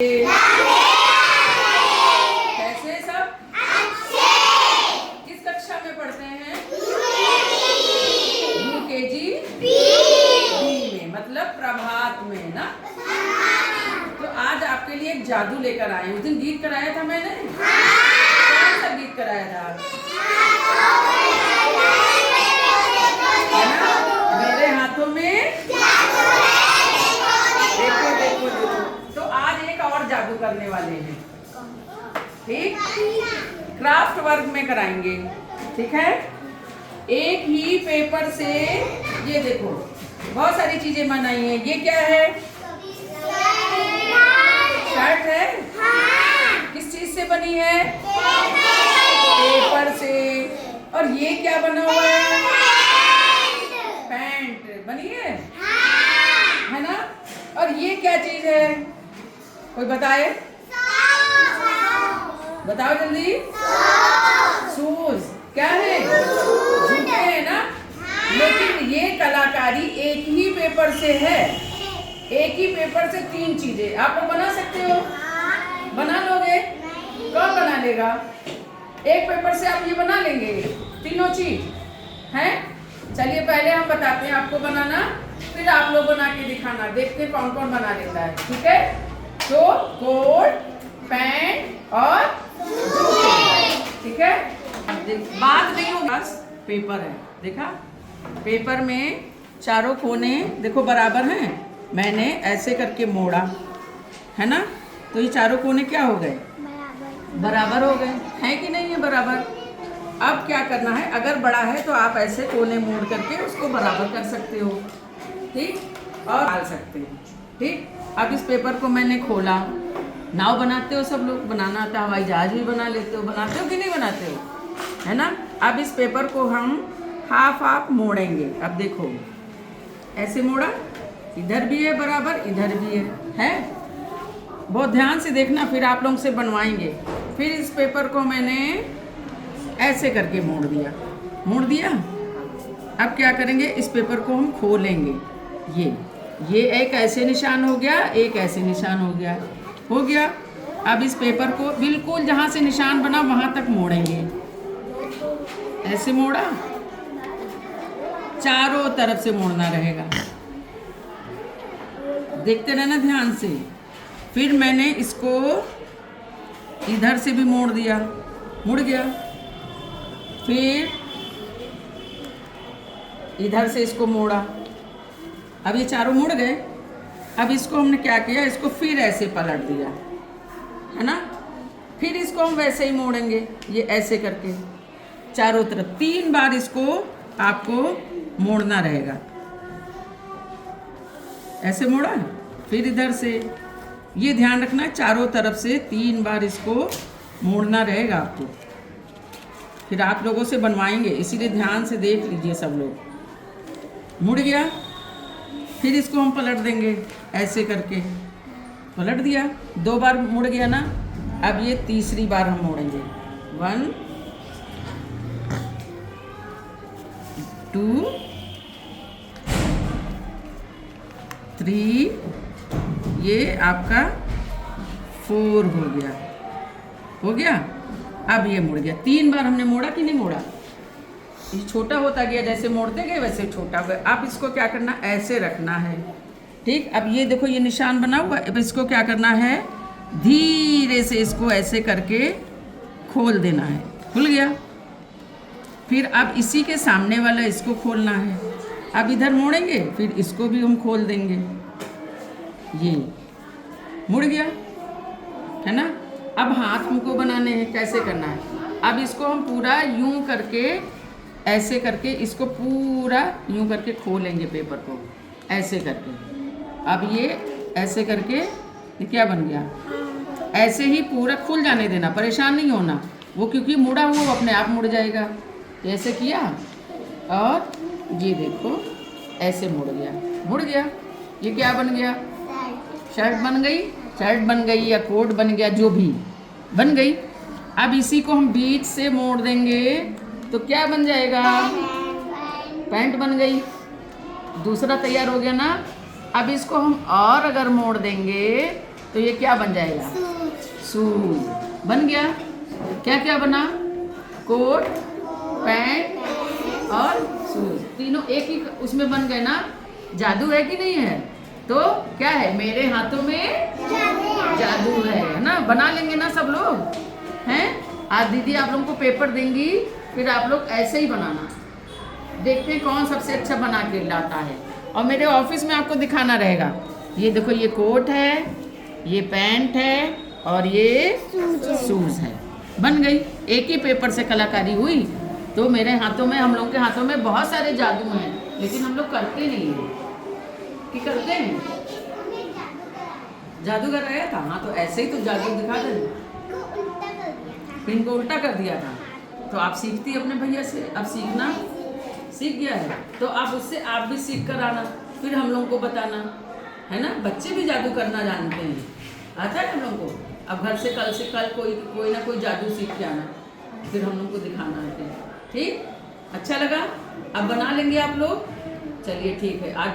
कैसे सब अच्छे। किस कक्षा में पढ़ते हैं? UKG बी में, मतलब प्रभात में ना। तो आज आपके लिए एक जादू लेकर आए। उस दिन गीत कराया था मैंने। कौन सा गीत कराया था? है ना? मेरे हाथों में देखो देखो देखो। तो आज एक और जादू करने वाले हैं। ठीक, क्राफ्ट वर्क में कराएंगे। ठीक है, एक ही पेपर से ये देखो बहुत सारी चीजें बनाई हैं। ये क्या है? शर्ट है। किस चीज से बनी है? पेपर से। और ये क्या बना हुआ है? पैंट बनी है ना? और ये क्या चीज है? कोई बताए? बताओ जल्दी। शूज। क्या है? जूते है ना। लेकिन ये कलाकारी एक ही पेपर से है। एक ही पेपर से तीन चीजें आप लोग बना सकते हो। बना लोगे? कौन बना लेगा? एक पेपर से आप ये बना लेंगे तीनों चीज हैं। चलिए पहले हम बताते हैं आपको बनाना, फिर आप लोग बना के दिखाना। देखते हैं कौन कौन बना लेता है। ठीक है, तो कोट, पैंट और जूते। ठीक है, बात नहीं होगी, बस पेपर है। देखा, पेपर में चारों कोने देखो बराबर हैं। मैंने ऐसे करके मोड़ा है ना, तो ये चारों कोने क्या हो गए? बराबर हो गए हैं कि नहीं है? बराबर। अब क्या करना है? अगर बड़ा है तो आप ऐसे कोने मोड़ करके उसको बराबर कर सकते हो। ठीक, और डाल सकते हो। ठीक, अब इस पेपर को मैंने खोला। नाव बनाते हो सब लोग, बनाना आता, हवाई जहाज भी बना लेते हो। बनाते हो कि नहीं बनाते हो? है ना। अब इस पेपर को हम हाफ हाफ मोड़ेंगे। अब देखो ऐसे मोड़ा, इधर भी है बराबर, इधर भी है। बहुत ध्यान से देखना, फिर आप लोग से बनवाएंगे। फिर इस पेपर को मैंने ऐसे करके मोड़ दिया। मोड़ दिया। अब क्या करेंगे? इस पेपर को हम खोलेंगे। ये एक ऐसे निशान हो गया, एक ऐसे निशान हो गया। हो गया। अब इस पेपर को बिल्कुल जहाँ से निशान बना वहाँ तक मोड़ेंगे। ऐसे मोड़ा, चारों तरफ से मोड़ना रहेगा। देखते रहना ध्यान से। फिर मैंने इसको इधर से भी मोड़ दिया, मुड़ गया। फिर इधर से इसको मोड़ा। अब ये चारों मुड़ गए। अब इसको हमने क्या किया? इसको फिर ऐसे पलट दिया, है ना। फिर इसको हम वैसे ही मोड़ेंगे, ये ऐसे करके चारों तरफ 3 बार इसको आपको मोड़ना रहेगा। ऐसे मोड़ा, फिर इधर से। ये ध्यान रखना, चारों तरफ से 3 बार इसको मोड़ना रहेगा आपको। फिर आप लोगों से बनवाएंगे, इसीलिए ध्यान से देख लीजिए सब लोग। मुड़ गया। फिर इसको हम पलट देंगे ऐसे करके। पलट दिया, 2 बार मुड़ गया ना। अब ये तीसरी बार हम मोड़ेंगे। 1 2 3, ये आपका 4 हो गया। हो गया। अब ये मुड़ गया। 3 बार हमने मोड़ा कि नहीं मोड़ा? ये छोटा होता गया, जैसे मोड़ते गए वैसे छोटा हुआ। अब इसको क्या करना? ऐसे रखना है। ठीक, अब ये देखो ये निशान बना हुआ। अब इसको क्या करना है? धीरे से इसको ऐसे करके खोल देना है। खुल गया। फिर अब इसी के सामने वाला इसको खोलना है। अब इधर मोड़ेंगे, फिर इसको भी हम खोल देंगे। ये मुड़ गया, है ना। अब हाथ हमको बनाने हैं। कैसे करना है? अब इसको हम पूरा यूं करके, ऐसे करके इसको पूरा यूं करके खोलेंगे पेपर को, ऐसे करके। अब ये ऐसे करके ये क्या बन गया? ऐसे ही पूरा खुल जाने देना, परेशान नहीं होना। वो क्योंकि मुड़ा हुआ वो अपने आप मुड़ जाएगा। ऐसे किया और ये देखो ऐसे मुड़ गया। मुड़ गया। ये क्या बन गया? शर्ट बन गई। शर्ट बन गई या कोट बन गया, जो भी बन गई। अब इसी को हम बीच से मोड़ देंगे तो क्या बन जाएगा? पैंट बन गई। दूसरा तैयार हो गया ना। अब इसको हम और अगर मोड़ देंगे तो ये क्या बन जाएगा? शूज बन गया। क्या क्या बना? कोट, पैंट और शूज, तीनों एक ही उसमें बन गए ना। जादू है कि नहीं है? तो क्या है, मेरे हाथों में जादू है ना। बना लेंगे ना सब लोग हैं। आज दीदी आप लोगों को पेपर देंगी, फिर आप लोग ऐसे ही बनाना। देखते हैं कौन सबसे अच्छा बना के लाता है। और मेरे ऑफिस में आपको दिखाना रहेगा। ये देखो, ये कोट है, ये पैंट है और ये शूज है। बन गई। एक ही पेपर से कलाकारी हुई। तो मेरे हाथों में, हम लोगों के हाथों में बहुत सारे जादू हैं, लेकिन हम लोग करते नहीं हैं। कि करते हैं? जादूगर आया था, हाँ, तो ऐसे ही तो जादू दिखा दे। इनको उल्टा कर दिया था। तो आप सीखती अपने भैया से, अब सीखना सीख गया है तो आप उससे आप भी सीख कर आना, फिर हम लोगों को बताना, है ना। बच्चे भी जादू करना जानते हैं, आता है हम लोगों को। अब घर से कल कोई ना कोई जादू सीख के आना, फिर हम लोग को दिखाना है। ठीक, अच्छा लगा? अब बना लेंगे आप लोग। चलिए ठीक है। आज